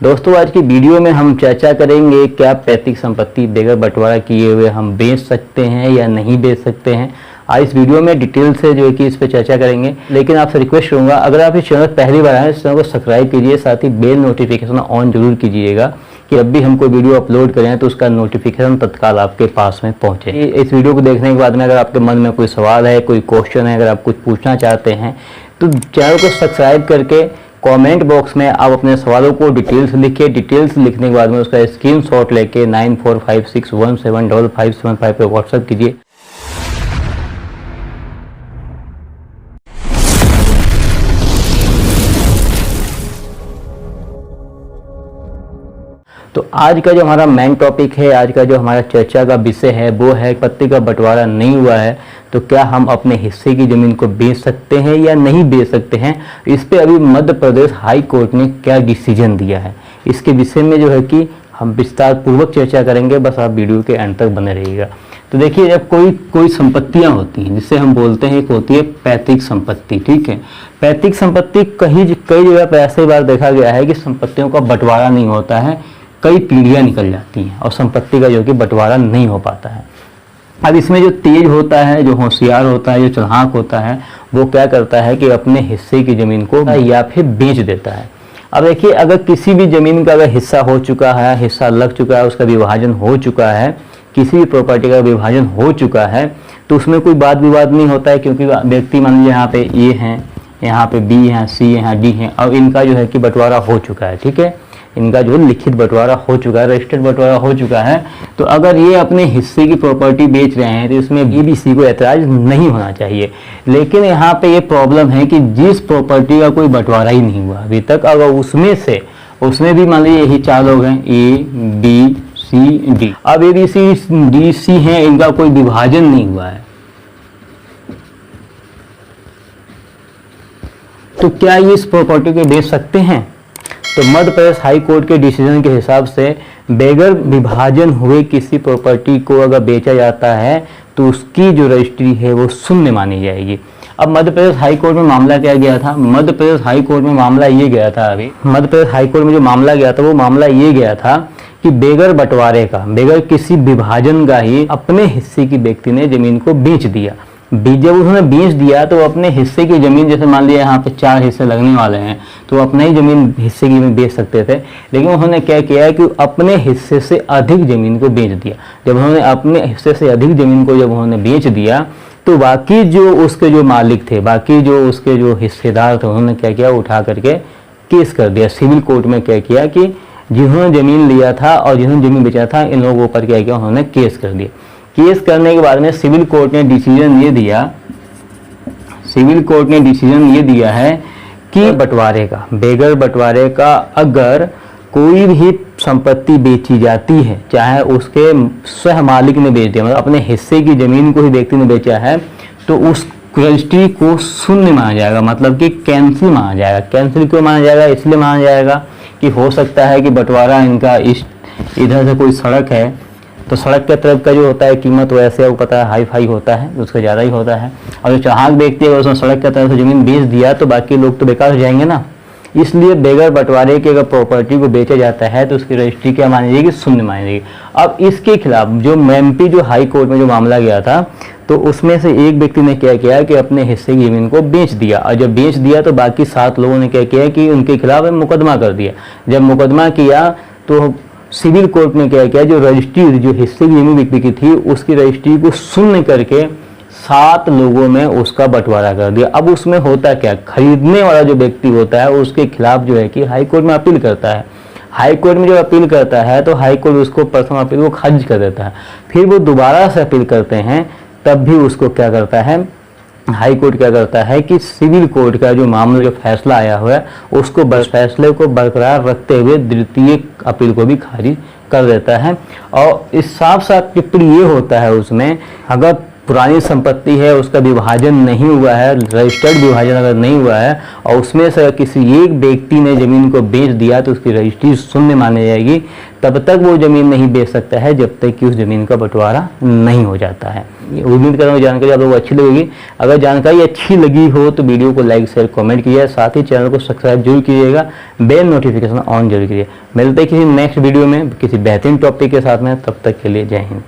दोस्तों आज की वीडियो में हम चर्चा करेंगे क्या पैतृक संपत्ति बगैर बंटवारा किए हुए हम बेच सकते हैं या नहीं बेच सकते हैं। आज इस वीडियो में डिटेल से जो है कि इस पर चर्चा करेंगे, लेकिन आपसे रिक्वेस्ट करूंगा अगर आप इस चैनल पहली बार आए इस चैनल को सब्सक्राइब कीजिए, साथ ही बेल नोटिफिकेशन ऑन जरूर कीजिएगा कि जब भी हम कोई वीडियो अपलोड करें तो उसका नोटिफिकेशन तत्काल आपके पास में पहुंचे। इस वीडियो को देखने के बाद में अगर आपके मन में कोई सवाल है, कोई क्वेश्चन है, अगर आप कुछ पूछना चाहते हैं तो चैनल को सब्सक्राइब करके कमेंट बॉक्स में आप अपने सवालों को डिटेल्स लिखिए। डिटेल्स लिखने के बाद में उसका स्क्रीनशॉट लेके 9456175575 पे व्हाट्सएप कीजिए। तो आज का जो हमारा मेन टॉपिक है, आज का जो हमारा चर्चा का विषय है वो है संपत्ति का बंटवारा नहीं हुआ है तो क्या हम अपने हिस्से की ज़मीन को बेच सकते हैं या नहीं बेच सकते हैं। इस पे अभी मध्य प्रदेश हाई कोर्ट ने क्या डिसीजन दिया है, इसके विषय में जो है कि हम विस्तार पूर्वक चर्चा करेंगे। बस आप वीडियो के अंत तक बने रहिएगा। तो देखिए, जब कोई संपत्तियां होती हैं जिससे हम बोलते हैं एक होती है पैतृक संपत्ति, ठीक है। पैतृक संपत्ति कई जगह पर ऐसे बार देखा गया है कि संपत्तियों का बंटवारा नहीं होता है, कई पीढ़ियां निकल जाती हैं और संपत्ति का जो कि बंटवारा नहीं हो पाता है। अब इसमें जो तेज होता है, जो होशियार होता है, जो चालाक होता है, वो क्या करता है कि अपने हिस्से की ज़मीन को या फिर बेच देता है। अब देखिए, अगर किसी भी ज़मीन का अगर हिस्सा हो चुका है, हिस्सा लग चुका है, उसका विभाजन हो चुका है, किसी भी प्रॉपर्टी का विभाजन हो चुका है तो उसमें कोई वाद विवाद नहीं होता है, क्योंकि व्यक्ति मान लीजिए यहाँ पे ए हैं, यहाँ पे बी हैं, सी है, यहाँ डी हैं और इनका जो है कि बंटवारा हो चुका है, ठीक है। इनका जो लिखित बंटवारा हो चुका है, रजिस्टर्ड बंटवारा हो चुका है। तो अगर ये अपने हिस्से की प्रॉपर्टी बेच रहे हैं तो इसमें BBC को ऐतराज नहीं होना चाहिए। लेकिन यहाँ पे ये प्रॉब्लम है कि जिस प्रॉपर्टी का कोई बंटवारा ही नहीं हुआ अभी तक, अगर उसमें भी मान लीजिए यही 4 लोग हैं, ABCD, अब ABCD हैं, इनका कोई विभाजन नहीं हुआ है, तो क्या ये इस प्रॉपर्टी को बेच सकते हैं? तो मध्य प्रदेश हाई कोर्ट के डिसीजन के हिसाब से बगैर विभाजन हुए किसी प्रॉपर्टी को अगर बेचा जाता है तो उसकी जो रजिस्ट्री है वो शून्य मानी जाएगी। अब मध्य प्रदेश हाई कोर्ट में मामला क्या गया था? मध्य प्रदेश हाई कोर्ट में मामला ये गया था, अभी मध्य प्रदेश हाई कोर्ट में जो मामला गया था वो मामला ये गया था कि बगैर बंटवारे का, बगैर किसी विभाजन का ही अपने हिस्से की व्यक्ति ने जमीन को बेच दिया। जब उन्होंने बेच दिया तो अपने हिस्से की ज़मीन, जैसे मान लिया यहाँ पे 4 हिस्से लगने वाले हैं तो अपने ही ज़मीन हिस्से की ज़मीन बेच सकते थे, लेकिन उन्होंने क्या किया कि अपने हिस्से से अधिक ज़मीन को बेच दिया। जब उन्होंने अपने हिस्से से अधिक ज़मीन को जब उन्होंने बेच दिया तो बाकी जो उसके जो मालिक थे, बाकी जो उसके जो हिस्सेदार थे, उन्होंने क्या किया, उठा करके केस कर दिया सिविल कोर्ट में। क्या किया कि जिन्होंने ज़मीन लिया था और जिन्होंने ज़मीन बेचा था इन लोगों पर क्या किया, उन्होंने केस कर दिया। केस करने के बाद में सिविल कोर्ट ने डिसीजन ये दिया है कि बंटवारे का, बगैर बंटवारे का अगर कोई भी संपत्ति बेची जाती है, चाहे उसके सह मालिक ने बेच दिया, मतलब अपने हिस्से की ज़मीन को ही व्यक्ति ने बेचा है, तो उस रजिस्ट्री को शून्य माना जाएगा, मतलब कि कैंसिल माना जाएगा। कैंसिल क्यों माना जाएगा? इसलिए माना जाएगा कि हो सकता है कि बंटवारा इनका इधर से कोई सड़क है तो सड़क के तरफ का जो होता है कीमत वैसे वो पता है हाई फाई होता है, उसका ज़्यादा ही होता है। और जो चालाक व्यक्ति है उसने सड़क के तरफ से ज़मीन बेच दिया तो बाकी लोग तो बेकार हो जाएंगे ना। इसलिए बगैर बंटवारे के अगर प्रॉपर्टी को बेचा जाता है तो उसकी रजिस्ट्री क्या मानी जाएगी? शून्य मानी जाएगी। अब इसके खिलाफ जो MP जो हाई कोर्ट में जो मामला गया था तो उसमें से एक व्यक्ति ने क्या किया कि अपने हिस्से की ज़मीन को बेच दिया, और जब बेच दिया तो बाकी 7 लोगों ने क्या किया कि उनके खिलाफ मुकदमा कर दिया। जब मुकदमा किया तो सिविल कोर्ट ने क्या किया, जो रजिस्ट्री जो हिस्से की जमीन व्यक्ति की थी उसकी रजिस्ट्री को शून्य करके 7 लोगों में उसका बंटवारा कर दिया। अब उसमें होता क्या, खरीदने वाला जो व्यक्ति होता है उसके खिलाफ जो है कि हाई कोर्ट में अपील करता है। हाई कोर्ट में जब अपील करता है तो हाई कोर्ट उसको प्रथम अपील को खारिज कर देता है। फिर वो दोबारा से अपील करते हैं, तब भी उसको क्या करता है, हाई कोर्ट क्या करता है कि सिविल कोर्ट का जो मामला जो फैसला आया हुआ है उसको फैसले को बरकरार रखते हुए द्वितीय अपील को भी खारिज कर देता है। और इस साफ साफ टिप्पणी ये होता है उसमें, अगर पुरानी संपत्ति है उसका विभाजन नहीं हुआ है, रजिस्टर्ड विभाजन अगर नहीं हुआ है और उसमें से किसी एक व्यक्ति ने ज़मीन को बेच दिया तो उसकी रजिस्ट्री शून्य मानी जाएगी। तब तक वो ज़मीन नहीं बेच सकता है जब तक कि उस ज़मीन का बंटवारा नहीं हो जाता है। उम्मीद कर रहा हूँ जानकारी आप लोगों को अच्छी लगेगी। अगर जानकारी अच्छी लगी हो तो वीडियो को लाइक शेयर कमेंट कीजिए, साथ ही चैनल को सब्सक्राइब जरूर कीजिएगा, बेल नोटिफिकेशन ऑन जरूर कीजिए। मिलते हैं किसी नेक्स्ट वीडियो में किसी बेहतरीन टॉपिक के साथ में, तब तक के लिए जय हिंद।